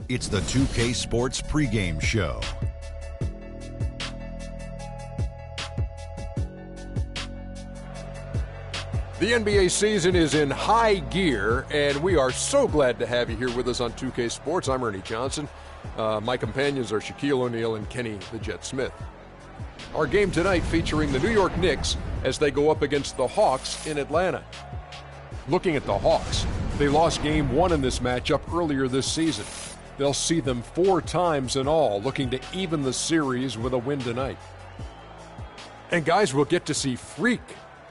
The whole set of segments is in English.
It's the 2K Sports pregame show. The NBA season is in high gear, and we are so glad to have you here with us on 2K Sports. I'm Ernie Johnson. My companions are Shaquille O'Neal and Kenny the Jet Smith. Our game tonight featuring the New York Knicks as they go up against the Hawks in Atlanta. Looking at the Hawks, they lost game one in this matchup earlier this season. They'll see them 4 times in all, looking to even the series with a win tonight. And guys, we'll get to see Freak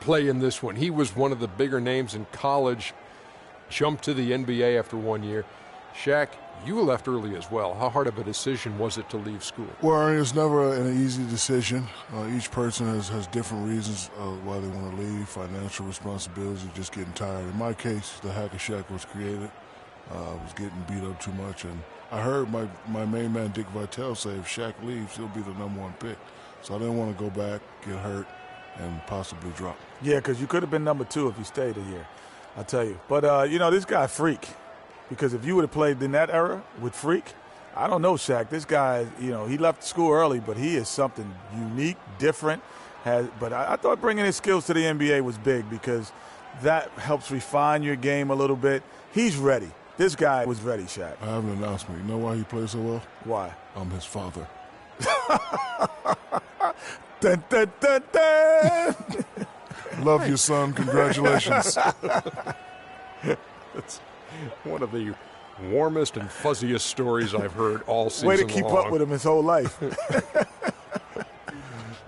play in this one. He was one of the bigger names in college, jumped to the NBA after 1 year. Shaq, you left early as well. How hard of a decision was it to leave school? Well, it's never an easy decision. Each person has different reasons why they want to leave, financial responsibilities, just getting tired. In my case, the Hack of Shaq was created. I was getting beat up too much, and I heard my main man, Dick Vitale, say if Shaq leaves, he'll be the #1 pick. So I didn't want to go back, get hurt, and possibly drop. Yeah, because you could have been #2 if you stayed a year, I'll tell you. But, you know, this guy, Freak, because if you would have played in that era with Freak, I don't know, Shaq. This guy, you know, he left school early, but he is something unique, different. But I thought bringing his skills to the NBA was big because that helps refine your game a little bit. He's ready. This guy was ready, Shaq. I have an announcement. You know why he plays so well? Why? I'm his father. Dun, dun, dun, dun. Love you, son. Congratulations. That's one of the warmest and fuzziest stories I've heard all season long. Way to keep up with him his whole life. I've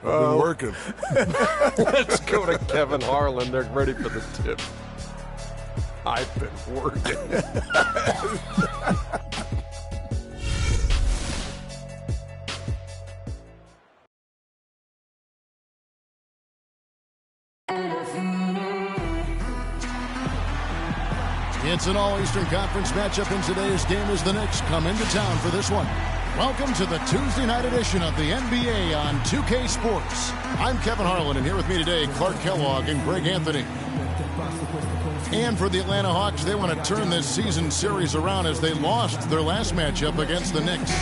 been working. Let's go to Kevin Harlan. They're ready for the tip. I've been working. It's an all-Eastern Conference matchup in today's game as the Knicks come into town for this one. Welcome to the Tuesday night edition of the NBA on 2K Sports. I'm Kevin Harlan, and here with me today, Clark Kellogg and Greg Anthony. And for the Atlanta Hawks, they want to turn this season series around as they lost their last matchup against the Knicks.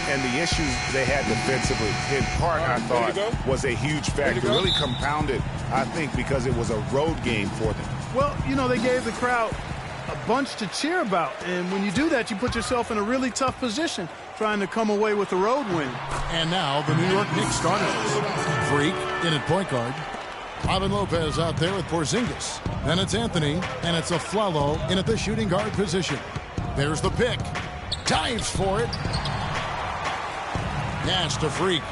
And the issues they had defensively, in part, I thought, was a huge factor. Really compounded, I think, because it was a road game for them. Well, you know, they gave the crowd a bunch to cheer about. And when you do that, you put yourself in a really tough position trying to come away with a road win. And now the New York Knicks starters. Freak in at point guard. Robin Lopez out there with Porzingis. Then it's Anthony, and it's Afflalo in at the shooting guard position. There's the pick. Dives for it. Pass to Freak.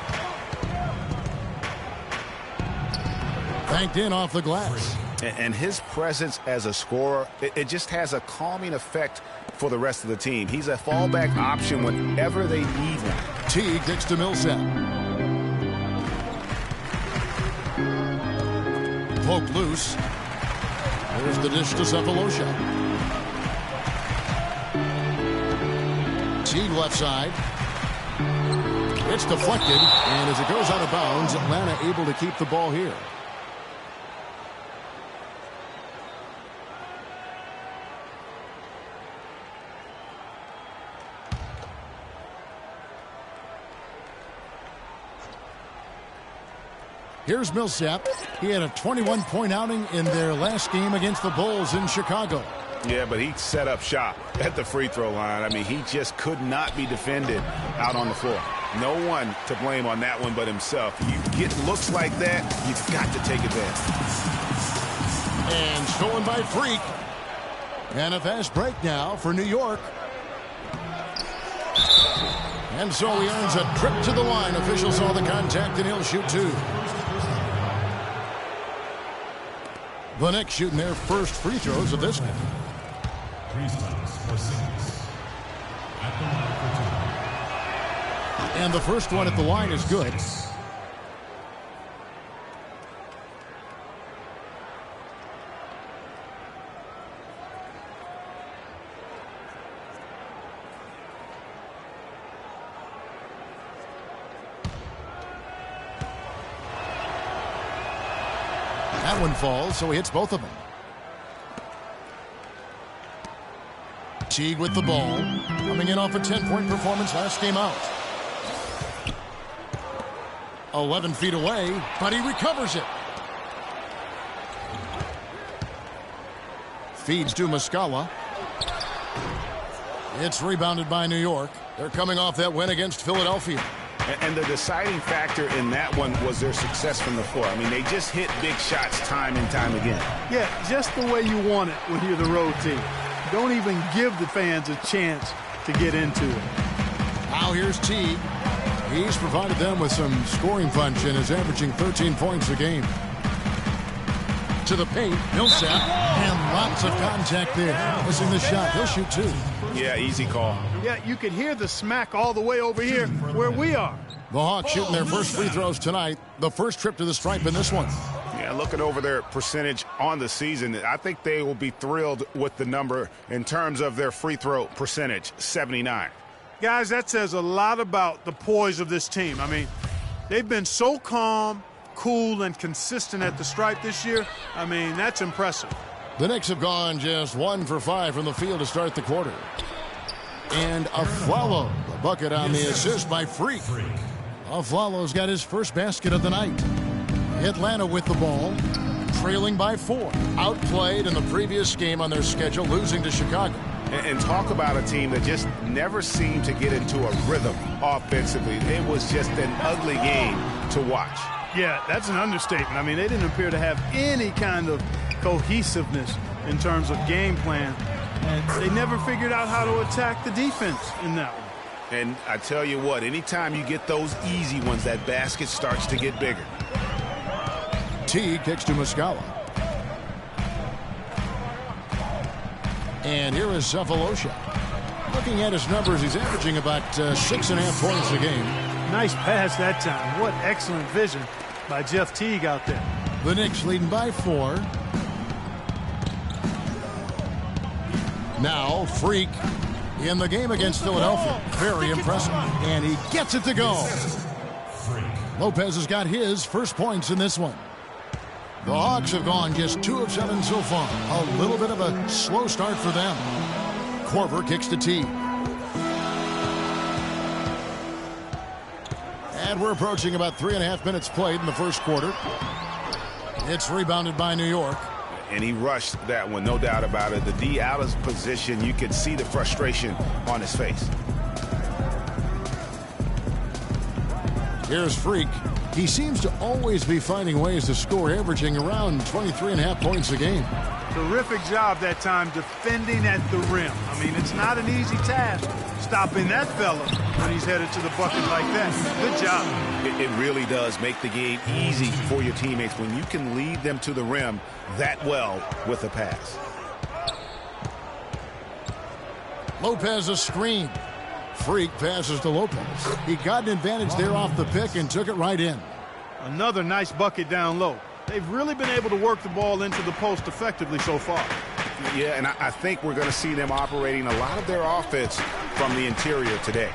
Banked in off the glass. And his presence as a scorer, it just has a calming effect for the rest of the team. He's a fallback option whenever they need one. Teague gets to Millsap. Poke loose. There's the dish to Cephalosha. Teague left side. It's deflected, and as it goes out of bounds, Atlanta able to keep the ball here. Here's Millsap. He had a 21-point outing in their last game against the Bulls in Chicago. Yeah, but he set up shop at the free throw line. I mean, he just could not be defended out on the floor. No one to blame on that one but himself. You get looks like that, you've got to take advantage. And stolen by Freak. And a fast break now for New York. And so he earns a trip to the line. Officials saw the contact, and he'll shoot 2. The Knicks shooting their first free throws of this game. And the first one at the line is good. That one falls, so he hits both of them. Teague with the ball. Coming in off a 10-point performance last game out. 11 feet away, but he recovers it. Feeds to Muscala. It's rebounded by New York. They're coming off that win against Philadelphia. And the deciding factor in that one was their success from the floor. I mean, they just hit big shots time and time again. Yeah, just the way you want it when you're the road team. Don't even give the fans a chance to get into it. Now here's Teague. He's provided them with some scoring punch and is averaging 13 points a game. To the paint, Millsap, and lots of contact there. Missing the shot, he'll shoot two. Yeah, easy call. Yeah, you can hear the smack all the way over here where we are. The Hawks shooting their first free throws tonight. The first trip to the stripe in this one. Yeah, looking over their percentage on the season, I think they will be thrilled with the number in terms of their free throw percentage, 79. Guys, that says a lot about the poise of this team. I mean, they've been so calm, cool, and consistent at the stripe this year. I mean, that's impressive. The Knicks have gone just 1 for 5 from the field to start the quarter. And Afflalo, the bucket on the assist by Freak. Afflalo's got his first basket of the night. Atlanta with the ball, trailing by 4. Outplayed in the previous game on their schedule, losing to Chicago. And talk about a team that just never seemed to get into a rhythm offensively. It was just an ugly game to watch. Yeah, that's an understatement. I mean, they didn't appear to have any kind of cohesiveness in terms of game plan. And they never figured out how to attack the defense in that one. And I tell you what, anytime you get those easy ones, that basket starts to get bigger. Teague kicks to Muscala. And here is Cephalosha. Looking at his numbers, he's averaging about 6.5 points a game. Nice pass that time. What excellent vision by Jeff Teague out there. The Knicks leading by 4. Now, Freak in the game against Philadelphia. Very impressive. And he gets it to go. Lopez has got his first points in this one. The Hawks have gone just 2 of 7 so far. A little bit of a slow start for them. Korver kicks to Teague. And we're approaching about 3.5 minutes played in the first quarter. It's rebounded by New York. And he rushed that one, no doubt about it. The D out of position, you could see the frustration on his face. Here's Freak. He seems to always be finding ways to score, averaging around 23.5 points a game. Terrific job that time defending at the rim. I mean, it's not an easy task stopping that fella when he's headed to the bucket like that. Good job. It really does make the game easy for your teammates when you can lead them to the rim that well with a pass. Lopez a screen. Freak passes to Lopez. He got an advantage there off the pick and took it right in. Another nice bucket down low. They've really been able to work the ball into the post effectively so far. Yeah, and I think we're going to see them operating a lot of their offense from the interior today.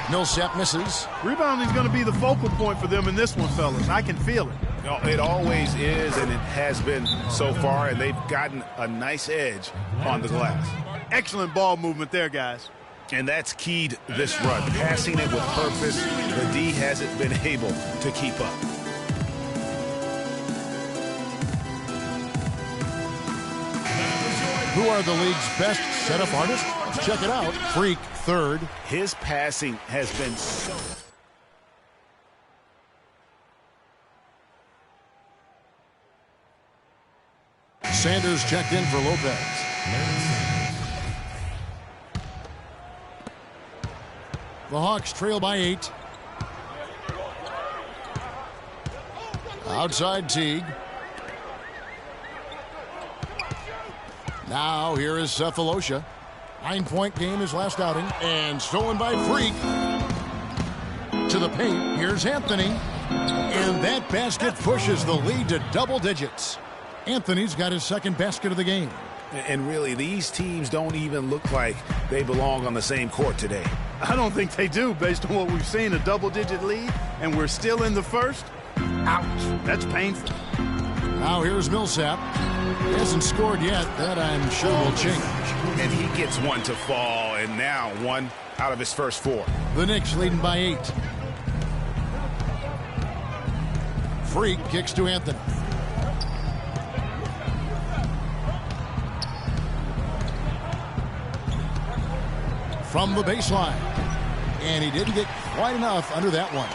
Millsap misses. Rebounding is going to be the focal point for them in this one, fellas. I can feel it. No, it always is, and it has been so far, and they've gotten a nice edge on the glass. Excellent ball movement there, guys. And that's keyed this run. Passing it with purpose, the D hasn't been able to keep up. Who are the league's best setup artists? Check it out. Freak, third. His passing has been so... Sanders checked in for Lopez. The Hawks trail by 8. Outside Teague. Now here is Cephalosha. 9-point game his last outing. And stolen by Freak. To the paint. Here's Anthony. And that basket pushes the lead to double digits. Anthony's got his second basket of the game. And really, these teams don't even look like they belong on the same court today. I don't think they do, based on what we've seen, a double-digit lead, and we're still in the first. Ouch. That's painful. Now here's Millsap. He hasn't scored yet. That I'm sure will change. And he gets one to fall, and now one out of his first 4. The Knicks leading by 8. Freak kicks to Anthony. From the baseline. And he didn't get quite enough under that one.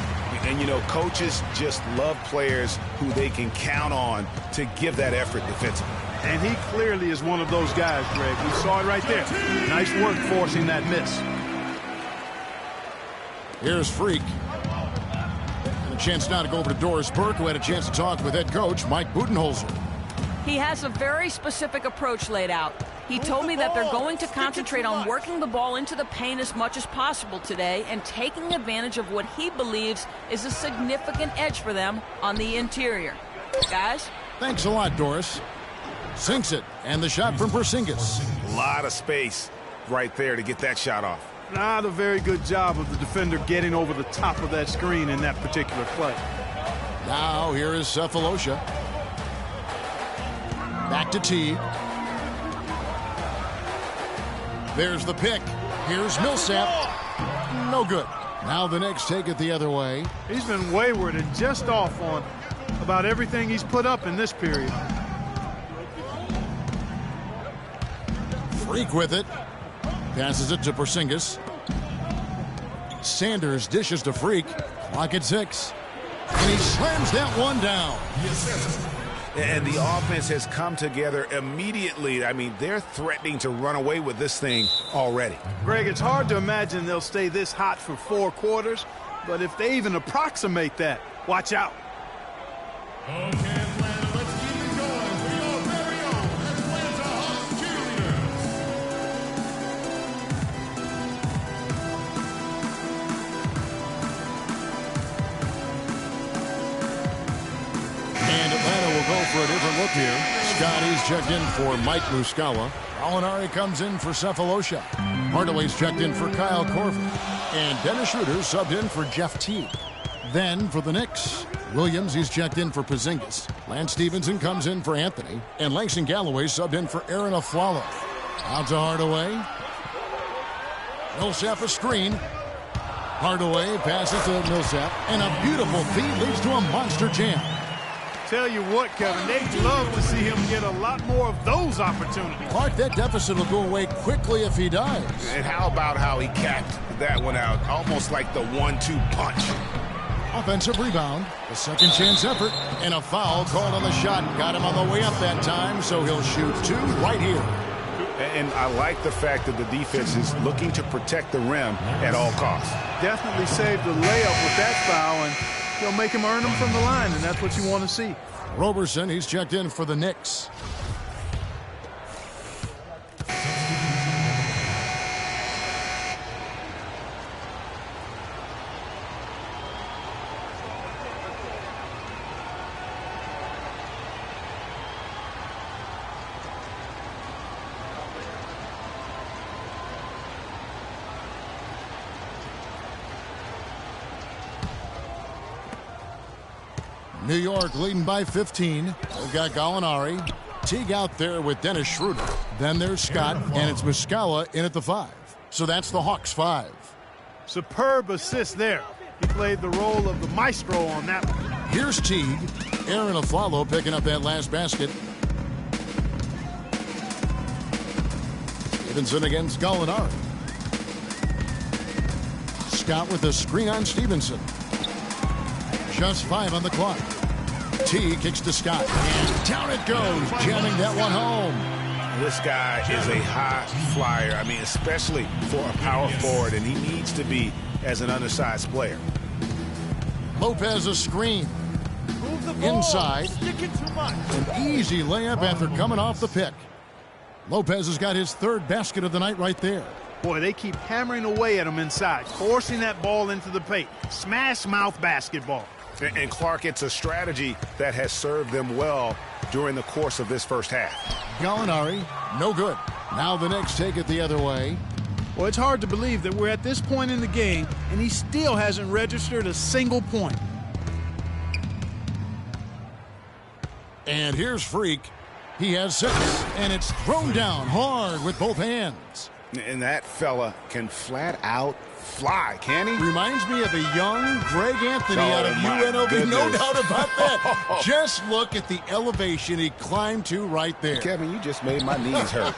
And, you know, coaches just love players who they can count on to give that effort defensively. And he clearly is one of those guys, Greg. We saw it right there. Nice work forcing that miss. Here's Freak. And a chance now to go over to Doris Burke, who had a chance to talk with head coach Mike Budenholzer. He has a very specific approach laid out. He told me that they're going to concentrate on working the ball into the paint as much as possible today and taking advantage of what he believes is a significant edge for them on the interior. Guys? Thanks a lot, Doris. Sinks it, and the shot from Porzingis. A lot of space right there to get that shot off. Not a very good job of the defender getting over the top of that screen in that particular play. Now here is Cephalosha. Back to Teague. There's the pick. Here's Millsap. No good. Now the Knicks take it the other way. He's been wayward and just off on about everything he's put up in this period. Freak with it. Passes it to Porzingis. Sanders dishes to Freak. Clock at 6. And he slams that one down. And the offense has come together immediately. I mean, they're threatening to run away with this thing already. Greg, it's hard to imagine they'll stay this hot for 4 quarters, but if they even approximate that, watch out. Okay, Atlanta, let's keep it going for your very own Atlanta Hawks cheerleaders. And Atlanta will go for a different look here. Scotty's checked in for Mike Muscala. Gallinari comes in for Cephalosha. Hardaway's checked in for Kyle Korver. And Dennis Schroeder subbed in for Jeff Teague. Then for the Knicks, Williams, he's checked in for Porzingis. Lance Stevenson comes in for Anthony. And Langston Galloway subbed in for Aaron Aflalo. Out to Hardaway. Millsap a screen. Hardaway passes to Millsap. And a beautiful feed leads to a monster jam. Tell you what, Kevin, they'd love to see him get a lot more of those opportunities. Clark, that deficit will go away quickly if he does. And how about how he capped that one out, almost like the 1-2 punch. Offensive rebound, a second chance effort, and a foul called on the shot. Got him on the way up that time, so he'll shoot 2 right here. And I like the fact that the defense is looking to protect the rim at all costs. Definitely saved the layup with that foul, and he'll make him earn them from the line, and that's what you want to see. Roberson, he's checked in for the Knicks. New York leading by 15. They've got Gallinari. Teague out there with Dennis Schroeder. Then there's Scott, and it's Muscala in at the 5. So that's the Hawks 5. Superb assist there. He played the role of the maestro on that one. Here's Teague. Aaron Aflalo picking up that last basket. Stevenson against Gallinari. Scott with a screen on Stevenson. Just 5 on the clock. T kicks to Scott. And down it goes, jamming that one home. This guy is a high flyer. I mean, especially for a power forward, and he needs to be as an undersized player. Lopez a screen. Inside. An easy layup after coming off the pick. Lopez has got his 3rd basket of the night right there. Boy, they keep hammering away at him inside, forcing that ball into the paint. Smash mouth basketball. And Clark, it's a strategy that has served them well during the course of this first half. Gallinari, no good. Now the Knicks take it the other way. Well, it's hard to believe that we're at this point in the game, and he still hasn't registered a single point. And here's Freak. He has 6, and it's thrown down hard with both hands. And that fella can flat out fly, can he? Reminds me of a young Greg Anthony out of UNLV. Goodness. No doubt about that. Just look at the elevation he climbed to right there. Kevin, you just made my knees hurt.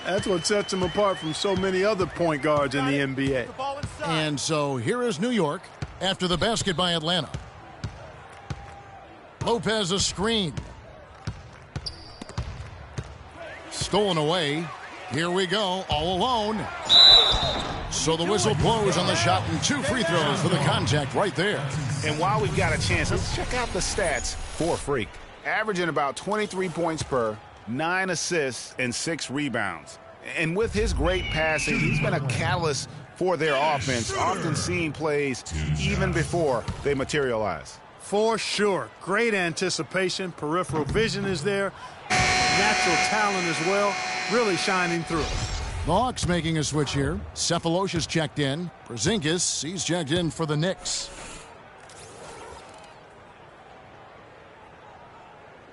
That's what sets him apart from so many other point guards in the NBA. And so here is New York after the basket by Atlanta. Lopez a screen. Stolen away. Here we go, all alone. So the whistle blows on the shot and 2 free throws for the contact right there. And while we've got a chance, let's check out the stats for Freak. Averaging about 23 points per, 9 assists, and 6 rebounds. And with his great passing, he's been a catalyst for their offense, often seeing plays even before they materialize. For sure. Great anticipation. Peripheral vision is there. Natural talent as well. Really shining through. The Hawks making a switch here. Cephalosha's checked in. Porzingis, he's checked in for the Knicks.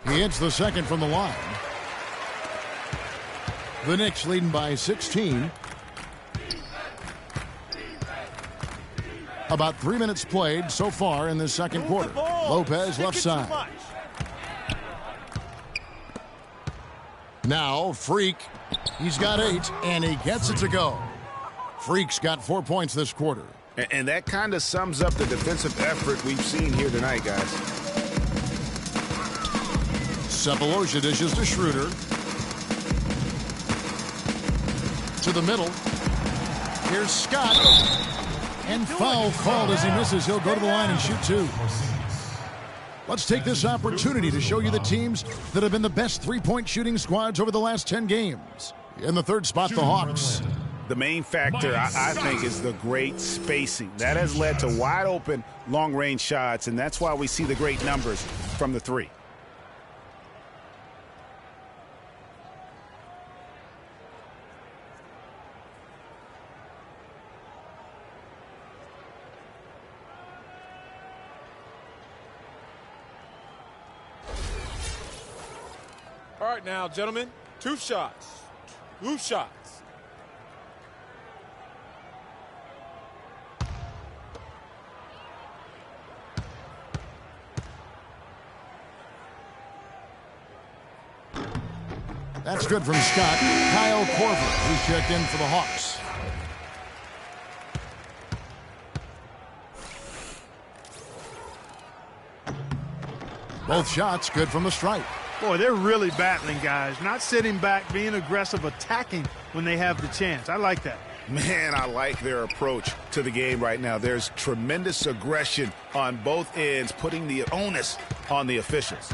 He hits the second from the line. The Knicks leading by 16. About 3 minutes played so far in this second quarter. Lopez left side. Now Freak. He's got 8, and he gets it to go. Freak's got 4 points this quarter. And that kind of sums up the defensive effort we've seen here tonight, guys. Cephalosha dishes to Schroeder. To the middle. Here's Scott. And foul called as he misses. He'll go to the line and shoot 2. Let's take this opportunity to show you the teams that have been the best three-point shooting squads over the last 10 games. In the third spot, the Hawks. The main factor, I think, is the great spacing. That has led to wide-open, long-range shots, and that's why we see the great numbers from the 3. All right, now, gentlemen, 2 shots. 2 shots. That's good from Scott. Kyle Korver, who's checked in for the Hawks. Both shots good from the stripe. Boy, they're really battling, guys. Not sitting back, being aggressive, attacking when they have the chance. I like that. Man, I like their approach to the game right now. There's tremendous aggression on both ends, putting the onus on the officials.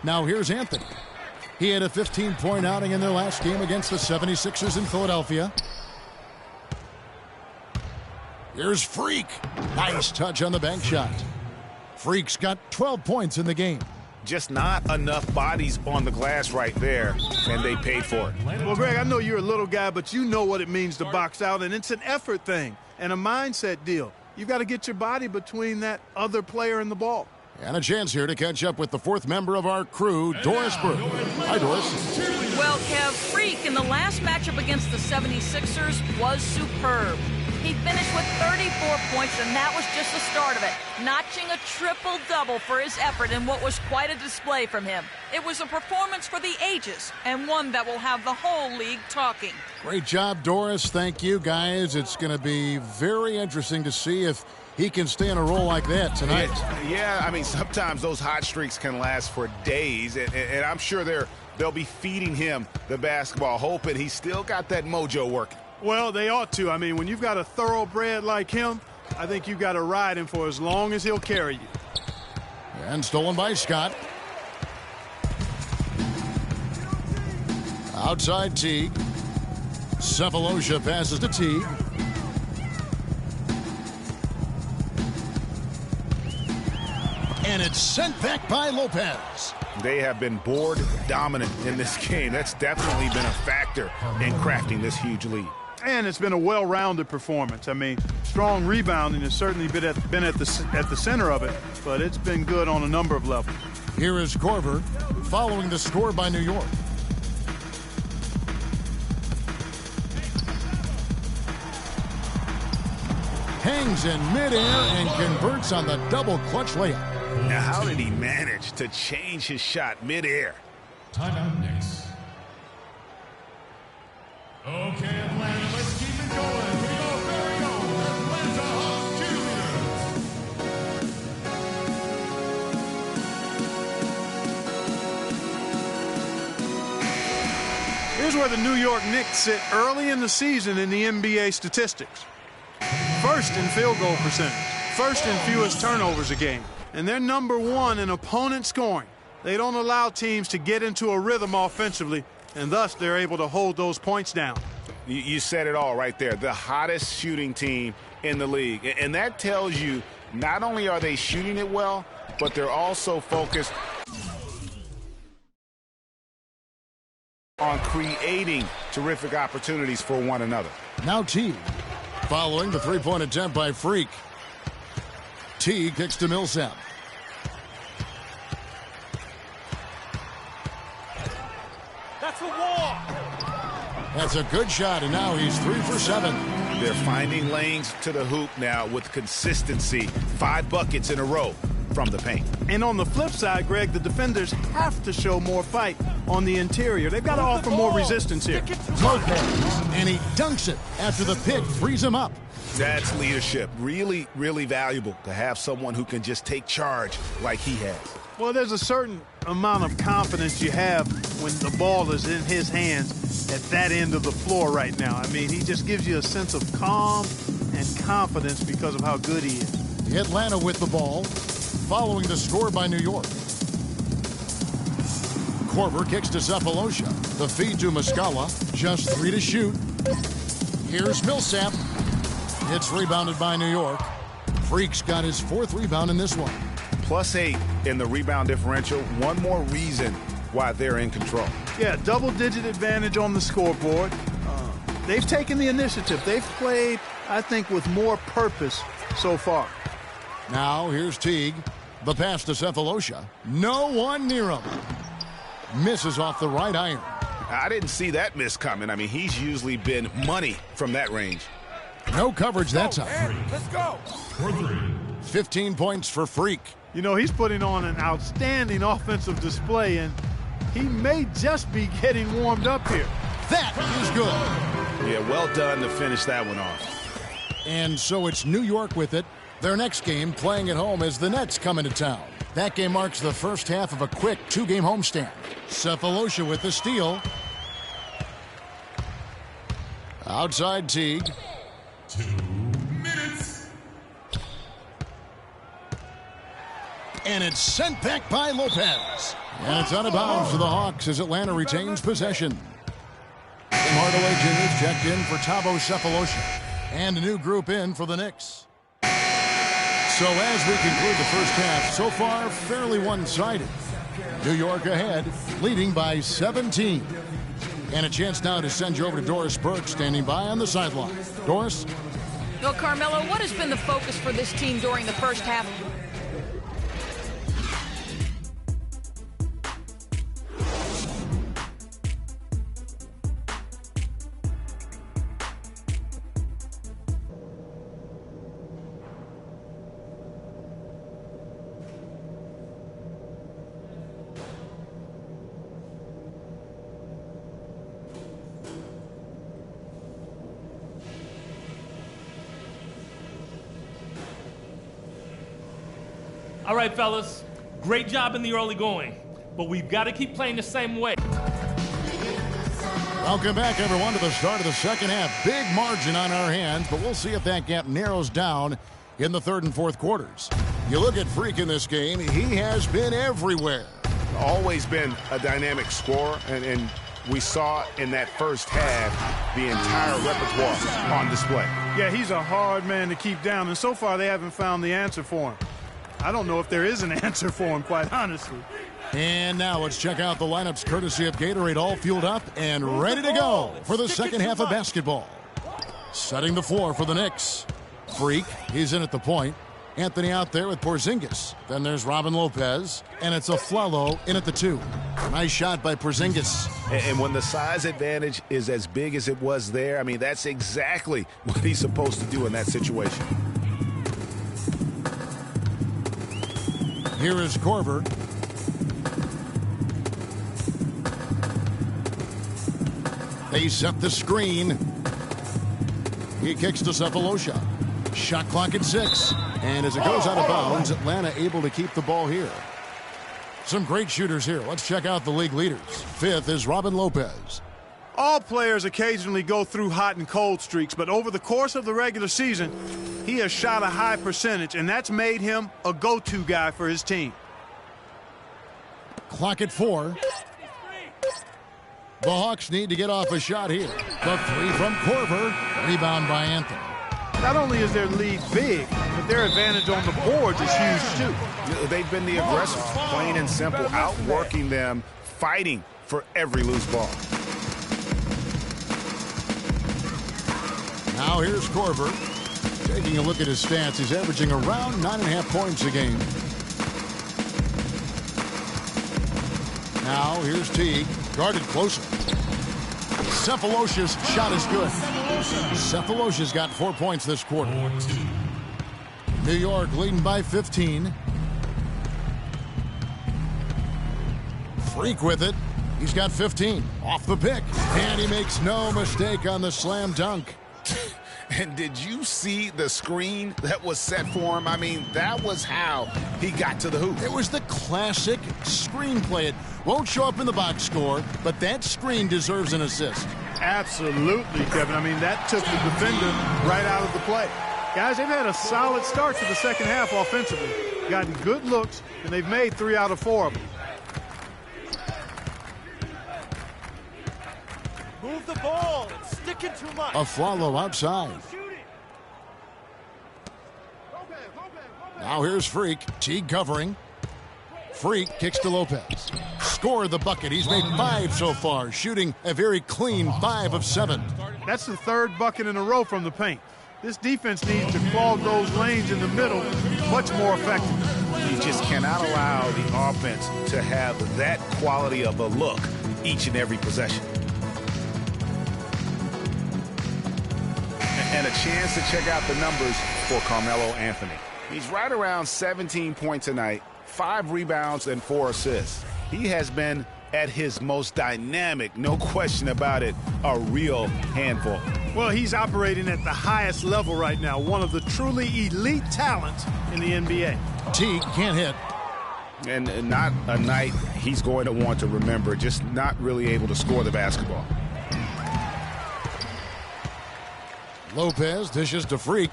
Now here's Anthony. He had a 15-point outing in their last game against the 76ers in Philadelphia. Here's Freak. Nice touch on the bank shot. Freak's got 12 points in the game. Just not enough bodies on the glass right there, and they paid for it. Well, Greg, I know you're a little guy, but you know what it means to box out, and it's an effort thing and a mindset deal. You've got to get your body between that other player and the ball. And a chance here to catch up with the 4th member of our crew, Doris Burke. Hi, Doris. Well, Kev, Freak in the last matchup against the 76ers was superb. He finished with 34 points, and that was just the start of it, notching a triple-double for his effort in what was quite a display from him. It was a performance for the ages, and one that will have the whole league talking. Great job, Doris. Thank you, guys. It's going to be very interesting to see if he can stay in a role like that tonight. Yeah, I mean, sometimes those hot streaks can last for days, and I'm sure they'll be feeding him the basketball, hoping he's still got that mojo working. Well, they ought to. I mean, when you've got a thoroughbred like him, I think you've got to ride him for as long as he'll carry you. And stolen by Scott. Outside Teague. Cephalosha passes to Teague. And it's sent back by Lopez. They have been board dominant in this game. That's definitely been a factor in crafting this huge lead. And it's been a well-rounded performance. I mean, strong rebounding has certainly been at the center of it, but it's been good on a number of levels. Here is Korver following the score by New York. Hangs in midair and converts on the double clutch layup. Now, how did he manage to change his shot midair? Timeout Knicks. Okay, Atlanta, let's keep it going. We go very own Atlanta Hawks cheerleaders. Here's where the New York Knicks sit early in the season in the NBA statistics. First in field goal percentage, first in fewest turnovers a game, and they're number 1 in opponent scoring. They don't allow teams to get into a rhythm offensively, and thus they're able to hold those points down. You said it all right there. The hottest shooting team in the league. And that tells you not only are they shooting it well, but they're also focused on creating terrific opportunities for one another. Now Teague, following the three-point attempt by Freak. Teague kicks to Millsap. That's a wall. That's a good shot, and now he's 3 for 7. They're finding lanes to the hoop now with consistency. 5 buckets in a row from the paint. And on the flip side, Greg, the defenders have to show more fight on the interior. They've got to offer more resistance here. Lopez, and he dunks it after the pick frees him up. That's leadership. Really, really valuable to have someone who can just take charge like he has. Well, there's a certain amount of confidence you have when the ball is in his hands at that end of the floor right now. I mean, he just gives you a sense of calm and confidence because of how good he is. Atlanta with the ball, following the score by New York. Korver kicks to Cephalosha. The feed to Muscala. Just 3 to shoot. Here's Millsap. It's rebounded by New York. Freak's got his 4th rebound in this one. +8 in the rebound differential. One more reason why they're in control. Yeah, double-digit advantage on the scoreboard. They've taken the initiative. They've played, I think, with more purpose so far. Now here's Teague. The pass to Cephalosha. No one near him. Misses off the right iron. I didn't see that miss coming. I mean, he's usually been money from that range. No coverage that time. Let's go. 15 points for Freak. You know, he's putting on an outstanding offensive display, and he may just be getting warmed up here. That is good. Yeah, well done to finish that one off. And so it's New York with it. Their next game, playing at home, as the Nets come into town. That game marks the first half of a quick 2-game homestand. Cephalosha with the steal. Outside Teague. 2 minutes. And it's sent back by Lopez. And it's out of bounds for the Hawks as Atlanta retains possession. Tim Hardaway Jr. checked in for Thabo Cephalosha. And a new group in for the Knicks. So as we conclude the first half, so far fairly one-sided. New York ahead, leading by 17. And a chance now to send you over to Doris Burke, standing by on the sideline. Doris? Well, Carmelo, what has been the focus for this team during the first half? All right, fellas, great job in the early going, but we've got to keep playing the same way. Welcome back, everyone, to the start of the second half. Big margin on our hands, but we'll see if that gap narrows down in the third and fourth quarters. You look at Freak in this game, he has been everywhere. Always been a dynamic scorer, and we saw in that first half the entire repertoire on display. Yeah, he's a hard man to keep down, and so far they haven't found the answer for him. I don't know if there is an answer for him, quite honestly. And now let's check out the lineups courtesy of Gatorade, all fueled up and ready to go for the second half of basketball. Setting the floor for the Knicks. Freak, he's in at the point. Anthony out there with Porzingis. Then there's Robin Lopez, and it's Afflalo in at the 2. Nice shot by Porzingis. And when the size advantage is as big as it was there, I mean, that's exactly what he's supposed to do in that situation. Here is Korver. They set the screen. He kicks to Cephalosha. Shot clock at 6. And as it goes out of bounds, Atlanta able to keep the ball here. Some great shooters here. Let's check out the league leaders. 5th is Robin Lopez. All players occasionally go through hot and cold streaks, but over the course of the regular season, he has shot a high percentage, and that's made him a go-to guy for his team. Clock at 4. The Hawks need to get off a shot here. The 3 from Korver. Rebound by Anthony. Not only is their lead big, but their advantage on the boards is huge, too. They've been the aggressors, plain and simple, outworking them, fighting for every loose ball. Now here's Korver. Taking a look at his stats, he's averaging around 9.5 points a game. Now here's Teague, guarded closely. Cephalosha's shot is good. Cephalosha's got 4 points this quarter. New York leading by 15. Freak with it. He's got 15. Off the pick. And he makes no mistake on the slam dunk. And did you see the screen that was set for him? I mean, that was how he got to the hoop. It was the classic screen play. It won't show up in the box score, but that screen deserves an assist. Absolutely, Kevin. I mean, that took the defender right out of the play. Guys, they've had a solid start to the second half offensively. Gotten good looks, and they've made 3 out of 4 of them. Move the ball. It's sticking too much. Afflalo outside. Now here's Freak. Teague covering. Freak kicks to Lopez. Scored the bucket. He's made 5 so far, shooting a very clean 5 of 7. That's the 3rd bucket in a row from the paint. This defense needs to clog those lanes in the middle much more effectively. You just cannot allow the offense to have that quality of a look each and every possession. And a chance to check out the numbers for Carmelo Anthony. He's right around 17 points a night, 5 rebounds and 4 assists. He has been at his most dynamic, no question about it, a real handful. Well, he's operating at the highest level right now, one of the truly elite talents in the NBA. Teague can't hit. And not a night he's going to want to remember, just not really able to score the basketball. Lopez dishes to Freak.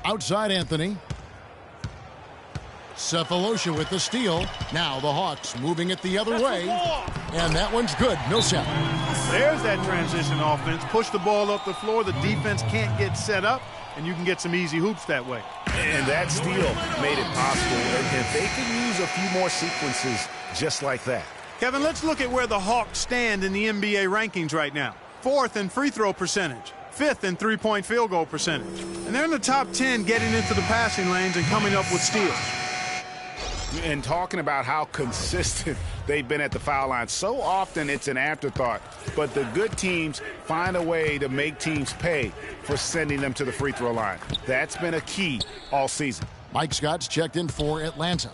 Outside Anthony. Cephalosha with the steal. Now the Hawks moving it the other way. And that one's good. Millsap. There's that transition offense. Push the ball up the floor. The defense can't get set up, and you can get some easy hoops that way. And that steal made it possible. And if they can use a few more sequences just like that. Kevin, let's look at where the Hawks stand in the NBA rankings right now. 4th in free throw percentage. 5th in three-point field goal percentage. And they're in the top 10 getting into the passing lanes and coming up with steals. And talking about how consistent they've been at the foul line. So often it's an afterthought, but the good teams find a way to make teams pay for sending them to the free throw line. That's been a key all season. Mike Scott's checked in for Atlanta.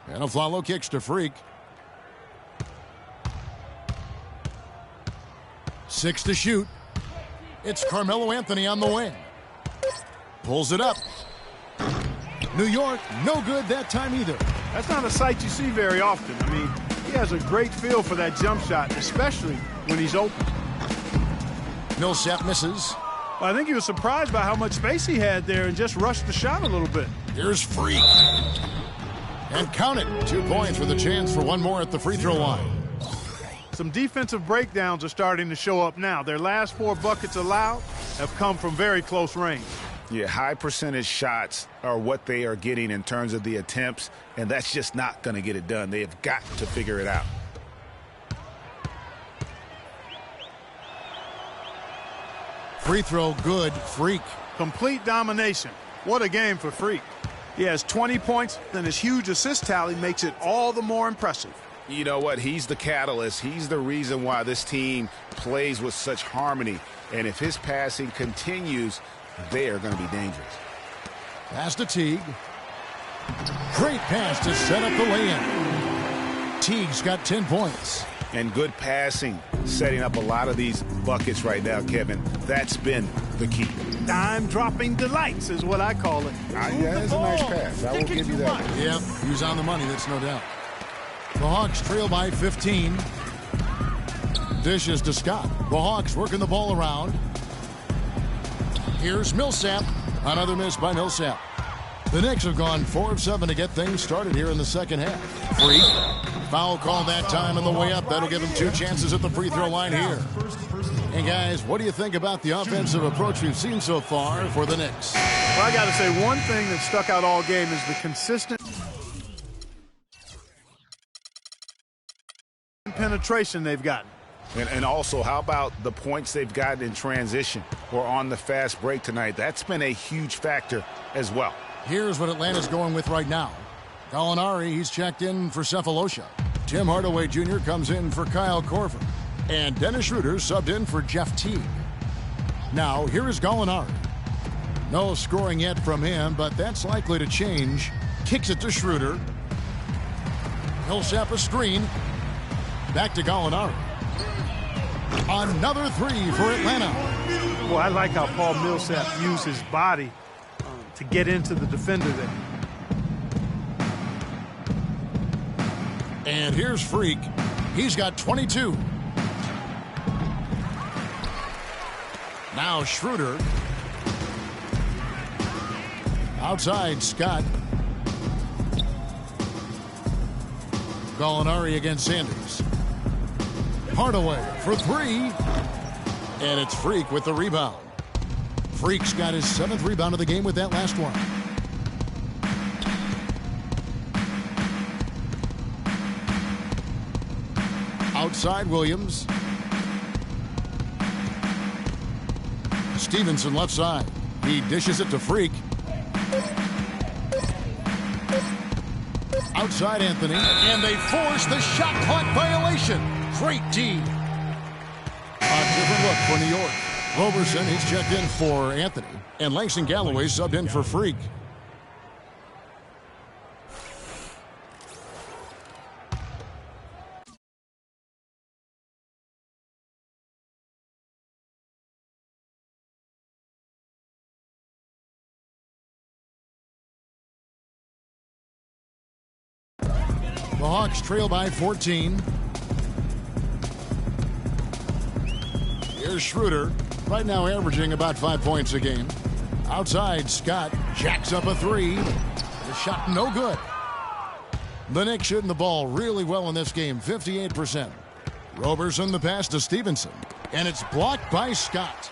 And Afflalo kicks to Freak. 6 to shoot. It's Carmelo Anthony on the wing. Pulls it up. New York, no good that time either. That's not a sight you see very often. I mean, he has a great feel for that jump shot, especially when he's open. Millsap misses. Well, I think he was surprised by how much space he had there and just rushed the shot a little bit. Here's Freak. And count it. 2 points with a chance for one more at the free throw line. Some defensive breakdowns are starting to show up now. Their last 4 buckets allowed have come from very close range. Yeah, high percentage shots are what they are getting in terms of the attempts, and that's just not going to get it done. They have got to figure it out. Free throw good, Freak. Complete domination. What a game for Freak. He has 20 points, and his huge assist tally makes it all the more impressive. You know what? He's the catalyst. He's the reason why this team plays with such harmony. And if his passing continues, they are going to be dangerous. Pass to Teague. Great pass to set up the lay-in. Teague's got 10 points. And good passing, setting up a lot of these buckets right now, Kevin. That's been the key. Dime-dropping delights is what I call it. Yeah, it's a nice pass. I will give you that. Yep, he was on the money, that's no doubt. The Hawks trail by 15. Dishes to Scott. The Hawks working the ball around. Here's Millsap. Another miss by Millsap. The Knicks have gone 4 of 7 to get things started here in the second half. Free. Foul call that time on the way up. That'll give him 2 chances at the free throw line here. Hey, guys, what do you think about the offensive approach we've seen so far for the Knicks? Well, I got to say, one thing that stuck out all game is the consistent penetration they've gotten. And also, how about the points they've gotten in transition or on the fast break tonight? That's been a huge factor as well. Here's what Atlanta's going with right now. Gallinari, he's checked in for Cephalosha. Tim Hardaway Jr. comes in for Kyle Korver. And Dennis Schroeder subbed in for Jeff Teague. Now, here is Gallinari. No scoring yet from him, but that's likely to change. Kicks it to Schroeder. Millsap a screen. Back to Gallinari. Another 3 for Atlanta. Well, I like how Paul Millsap used his body to get into the defender there. And here's Freak. He's got 22. Now Schroeder. Outside, Scott. Gallinari against Sanders. Hardaway for 3. And it's Freak with the rebound. Freak's got his 7th rebound of the game with that last one. Outside, Williams. Stevenson left side. He dishes it to Freak. Outside, Anthony. And they force the shot clock violation. Great D. A different look for New York. Roberson, he's checked in for Anthony. And Langston Galloway subbed in for Freak. The Hawks trail by 14. Here's Schroeder. Right now averaging about 5 points a game. Outside, Scott jacks up a 3. The shot no good. The Knicks shooting the ball really well in this game, 58%. Roberson the pass to Stevenson. And it's blocked by Scott.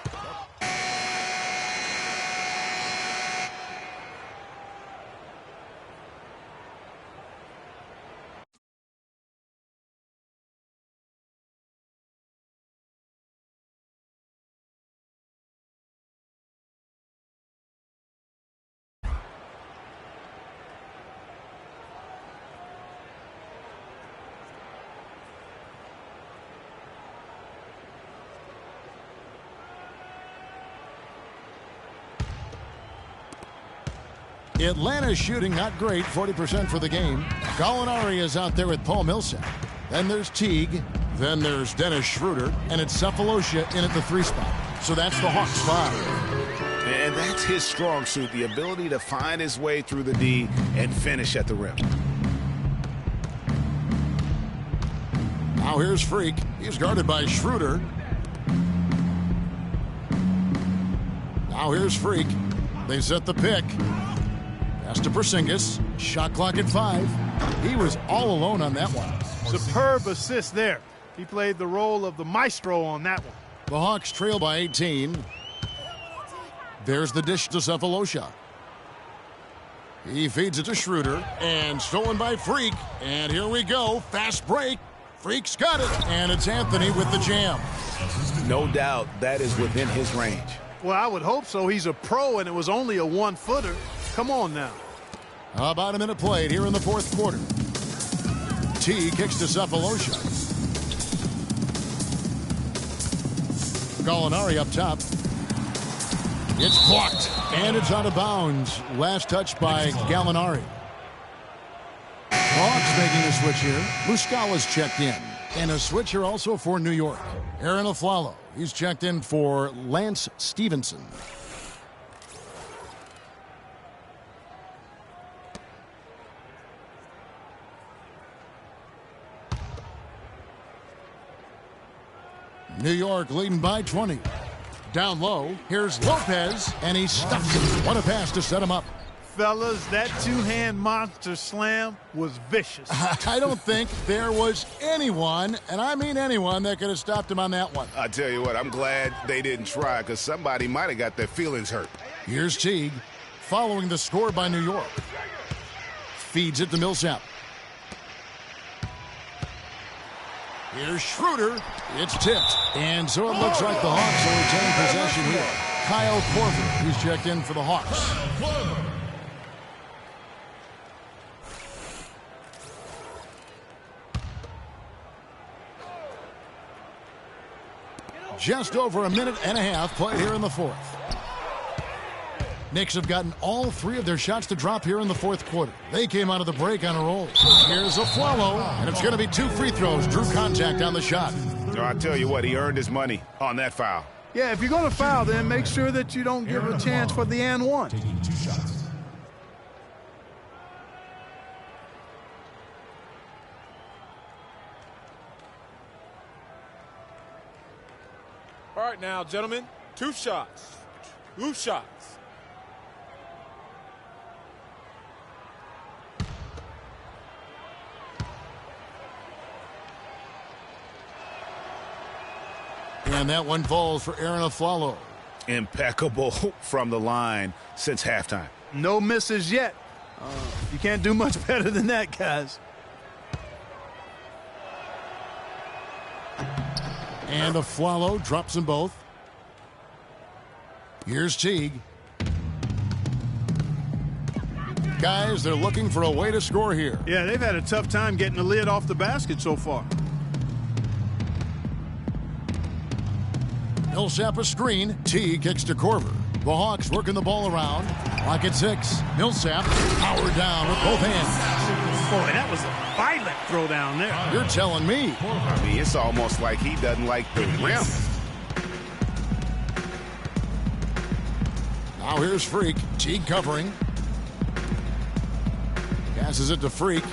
Atlanta's shooting not great, 40% for the game. Gallinari is out there with Paul Millsap. Then there's Teague. Then there's Dennis Schroeder. And it's Cephalosha in at the 3 spot. So that's the Hawks 5. And that's his strong suit, the ability to find his way through the D and finish at the rim. Now here's Freak. He's guarded by Schroeder. Now here's Freak. They set the pick. Pass to Porzingis. Shot clock at 5. He was all alone on that one. Superb assist there. He played the role of the maestro on that one. The Hawks trail by 18. There's the dish to Cephalosha. He feeds it to Schroeder. And stolen by Freak. And here we go. Fast break. Freak's got it. And it's Anthony with the jam. no doubt that is within his range. Well, I would hope so. He's a pro, and it was only a one-footer. Come on now. About a minute played here in the fourth quarter. T kicks to Cephalosha. Gallinari up top. It's blocked, and it's out of bounds. Last touch by Gallinari. Hawks making a switch here. Muscala's checked in. And a switch here also for New York. Aaron Aflalo. He's checked in for Lance Stevenson. New York leading by 20. Down low, here's Lopez, and he stuffs him. What a pass to set him up. Fellas, that two-hand monster slam was vicious. I don't think there was anyone, and I mean anyone, that could have stopped him on that one. I tell you what, I'm glad they didn't try because somebody might have got their feelings hurt. Here's Teague, following the score by New York. Feeds it to Millsap. Here's Schroeder. It's tipped. And so it looks like the Hawks will retain possession here. Kyle Korver, he's checked in for the Hawks. Just over a minute and a half played here in the fourth. Knicks have gotten all three of their shots to drop here in the fourth quarter. They came out of the break on a roll. Here's Aflalo, and it's going to be 2 free throws. Drew contact on the shot. So I tell you what, he earned his money on that foul. Yeah, if you're going to foul, then make sure that you don't give a chance for the and one. Taking 2 shots. All right, now, gentlemen, 2 shots. 2 shots. And that one falls for Aaron Aflalo. Impeccable from the line since halftime. No misses yet. You can't do much better than that, guys. And Aflalo drops them both. Here's Teague. Guys, they're looking for a way to score here. Yeah, they've had a tough time getting the lid off the basket so far. Millsap a screen. Teague kicks to Korver. The Hawks working the ball around. Clock at 6. Millsap powered down with both hands. Boy, that was a violent throw down there. You're telling me. I mean, it's almost like he doesn't like the rim. Now here's Freak. Teague covering. Passes it to Freak.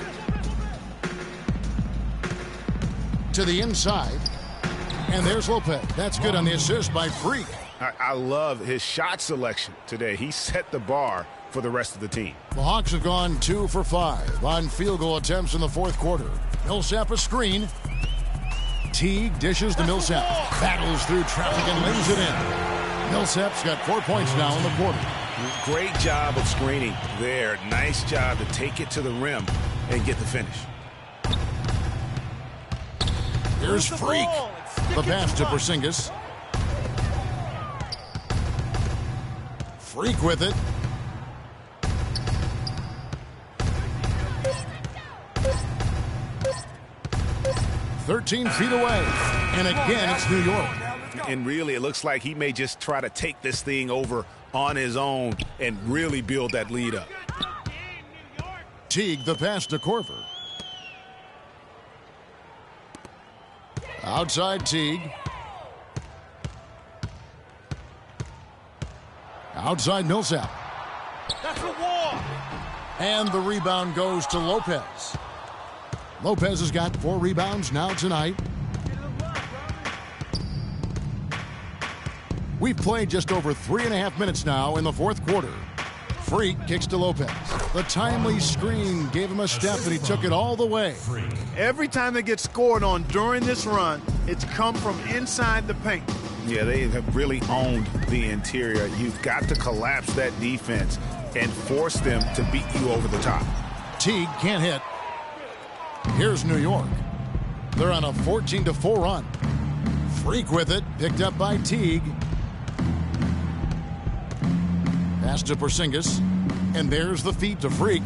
To the inside. And there's Lopez. That's good on the assist by Freak. I love his shot selection today. He set the bar for the rest of the team. The Hawks have gone 2 for 5 on field goal attempts in the fourth quarter. Millsap a screen. Teague dishes to Millsap. Battles through traffic and lays it in. Millsap's got 4 points now in the quarter. Great job of screening there. Nice job to take it to the rim and get the finish. Here's Freak. The pass to Porzingis. Freak with it. "13 feet away." And again, it's New York. And really, it looks like he may just try to take this thing over on his own and really build that lead up. Teague, the pass to Korver. Outside Teague. Outside Millsap. That's a wall. And the rebound goes to Lopez. Lopez has got 4 rebounds now tonight. We've played just over 3.5 minutes now in the fourth quarter. Freak kicks to Lopez. The timely screen gave him a step, and he took it all the way. Every time they get scored on during this run, it's come from inside the paint. Yeah, they have really owned the interior. You've got to collapse that defense and force them to beat you over the top. Teague can't hit. Here's New York. They're on a 14-4 run. Freak with it, picked up by Teague. Pass to Porzingis, and there's the feed to Freak.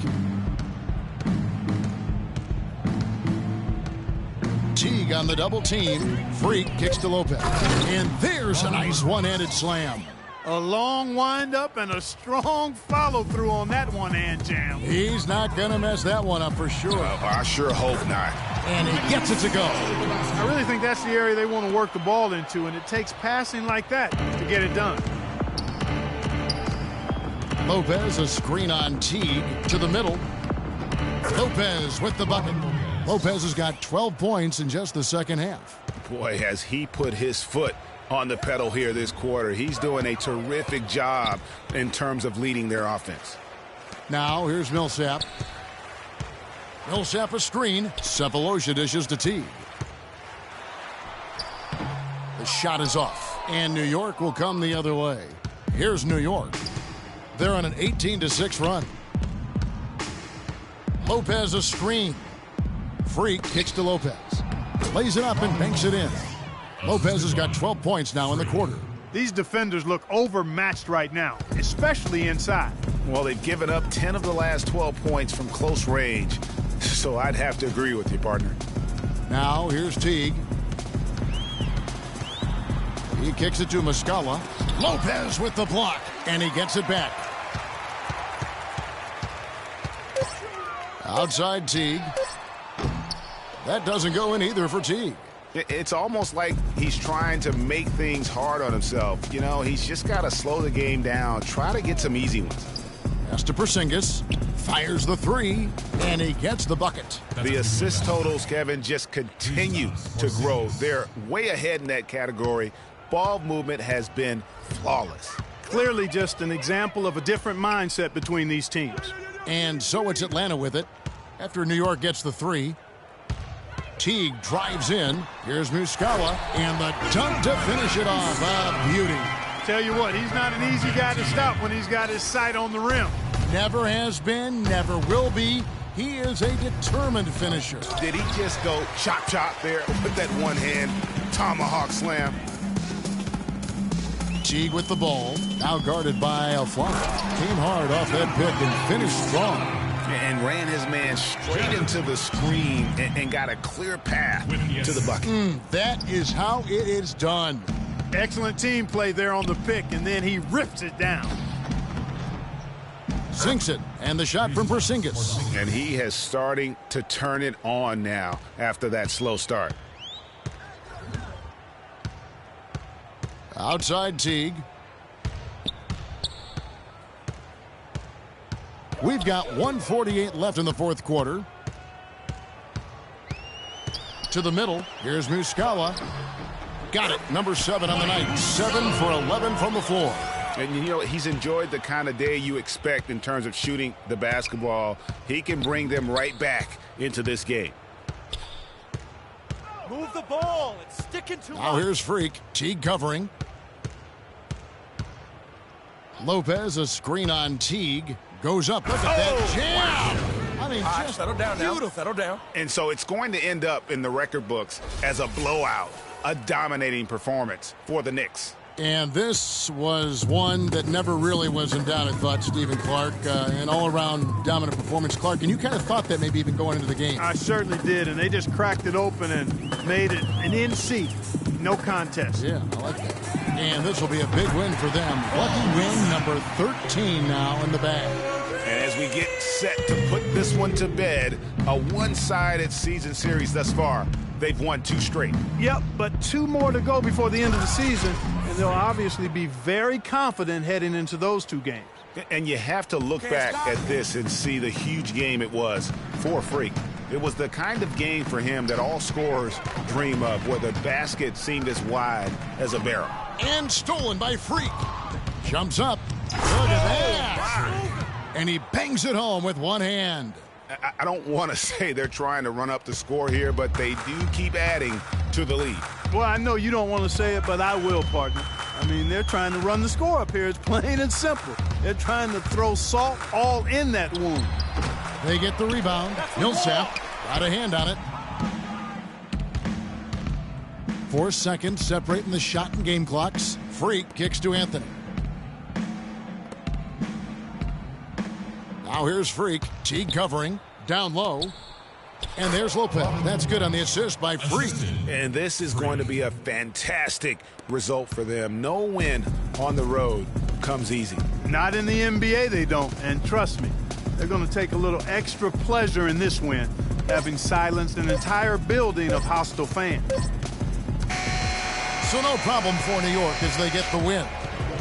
Teague on the double team. Freak kicks to Lopez. And there's a nice one-handed slam. A long windup and a strong follow-through on that one-hand jam. He's not going to mess that one up for sure. I sure hope not. And he gets it to go. I really think that's the area they want to work the ball into, and it takes passing like that to get it done. Lopez, a screen on Teague to the middle. Lopez with the bucket. Lopez has got 12 points in just the second half. Boy, has he put his foot on the pedal here this quarter. He's doing a terrific job in terms of leading their offense. Now, here's Millsap. Millsap a screen. Cephalosha dishes to Teague. The shot is off, and New York will come the other way. Here's New York. They're on an 18-6 run. Lopez a screen. Freak kicks to Lopez. Lays it up and banks it in. Lopez has got 12 points now in the quarter. These defenders look overmatched right now, especially inside. Well, they've given up 10 of the last 12 points from close range, so I'd have to agree with you, partner. Now, here's Teague. He kicks it to Muscala. Lopez with the block, and he gets it back. Outside Teague. That doesn't go in either for Teague. It's almost like he's trying to make things hard on himself. You know, he's just got to slow the game down, try to get some easy ones. Pass to Porzingis. Fires the three, and he gets the bucket. The assist totals, Kevin, just continue to grow. They're way ahead in that category. Ball movement has been flawless. Clearly just an example of a different mindset between these teams. And so it's Atlanta with it. After New York gets the three, Teague drives in. Here's Muscala, and the dunk to finish it off. A beauty. Tell you what, he's not an easy guy to stop when he's got his sight on the rim. Never has been, never will be. He is a determined finisher. Did he just go chop there with that one-hand tomahawk slam? Teague with the ball, now guarded by Alfaro. Came hard off that pick and finished strong. And ran his man straight into the screen and got a clear path to the bucket. That is how it is done. Excellent team play there on the pick, and then he rips it down. Sinks it, and the shot from Porzingis. And he is starting to turn it on now after that slow start. Outside Teague. We've got 1:48 left in the fourth quarter. To the middle. Here's Muscala. Got it. Number 7 on the night. 7 for 11 from the floor. And, you know, he's enjoyed the kind of day you expect in terms of shooting the basketball. He can bring them right back into this game. Move the ball. It's sticking to Now here's Freak. Teague covering. Lopez, a screen on Teague. Goes up. Look at that jam. Wow. I mean, just settle down now. beautiful. Settle down. And so it's going to end up in the record books as a blowout, a dominating performance for the Knicks. And this was one that never really was in doubt, I thought, Stephen Clark. An all-around dominant performance. Clark, and you kind of thought that maybe even going into the game. I certainly did, and they just cracked it open and made it an in-seat. No contest. Yeah, I like that. And this will be a big win for them. Lucky win number 13 now in the bag. And as we get set to put this one to bed, a one-sided season series thus far. They've won 2 straight. Yep, but 2 more to go before the end of the season, and they'll obviously be very confident heading into those 2 games. And you have to look back at this and see the huge game it was for Freak. It was the kind of game for him that all scorers dream of, where the basket seemed as wide as a barrel. And stolen by Freak. Jumps up. Look at that. And he bangs it home with one hand. I don't want to say they're trying to run up the score here, but they do keep adding to the lead. Well, I know you don't want to say it, but I will, partner. I mean, they're trying to run the score up here. It's plain and simple. They're trying to throw salt all in that wound. They get the rebound. Millsap got a hand on it. 4 seconds separating the shot and game clocks. Freak kicks to Anthony. Now here's Freak. Teague covering. Down low. And there's Lopez. That's good on the assist by Freak. And this is going to be a fantastic result for them. No win on the road comes easy. Not in the NBA, they don't. And trust me, they're going to take a little extra pleasure in this win, having silenced an entire building of hostile fans. So no problem for New York as they get the win.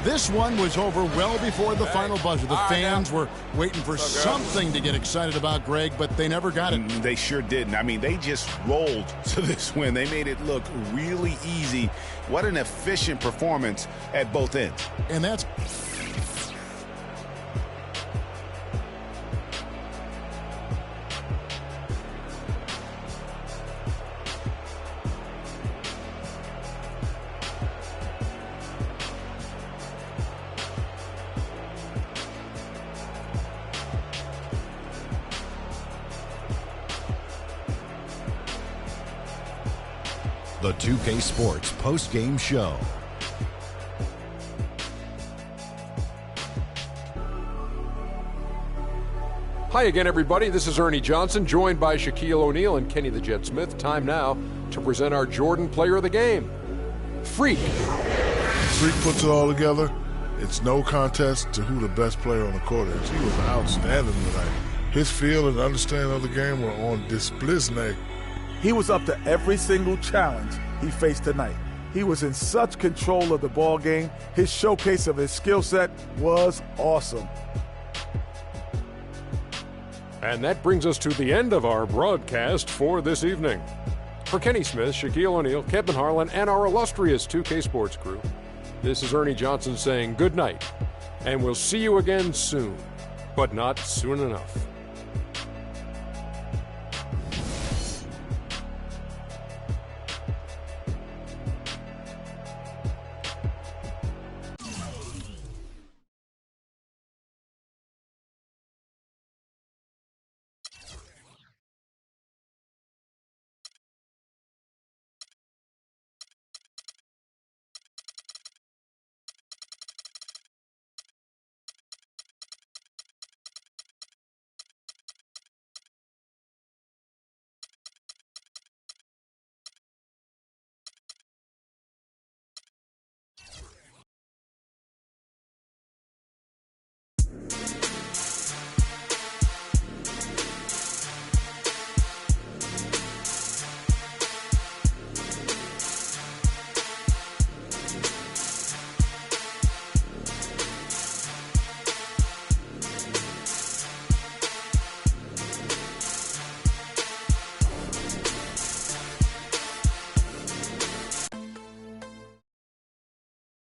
This one was over well before the final buzzer. The fans were waiting for something to get excited about, Greg, but they never got it. They sure didn't. I mean, they just rolled to this win. They made it look really easy. What an efficient performance at both ends. And that's... The 2K Sports post-game show. Hi again, everybody. This is Ernie Johnson, joined by Shaquille O'Neal and Kenny the Jet Smith. Time now to present our Jordan Player of the Game, Freak. Freak puts it all together. It's no contest to who the best player on the court is. He was outstanding tonight. His feel and understanding of the game were on display. He was up to every single challenge he faced tonight. He was in such control of the ball game. His showcase of his skill set was awesome. And that brings us to the end of our broadcast for this evening. For Kenny Smith, Shaquille O'Neal, Kevin Harlan, and our illustrious 2K Sports crew, this is Ernie Johnson saying good night, and we'll see you again soon, but not soon enough.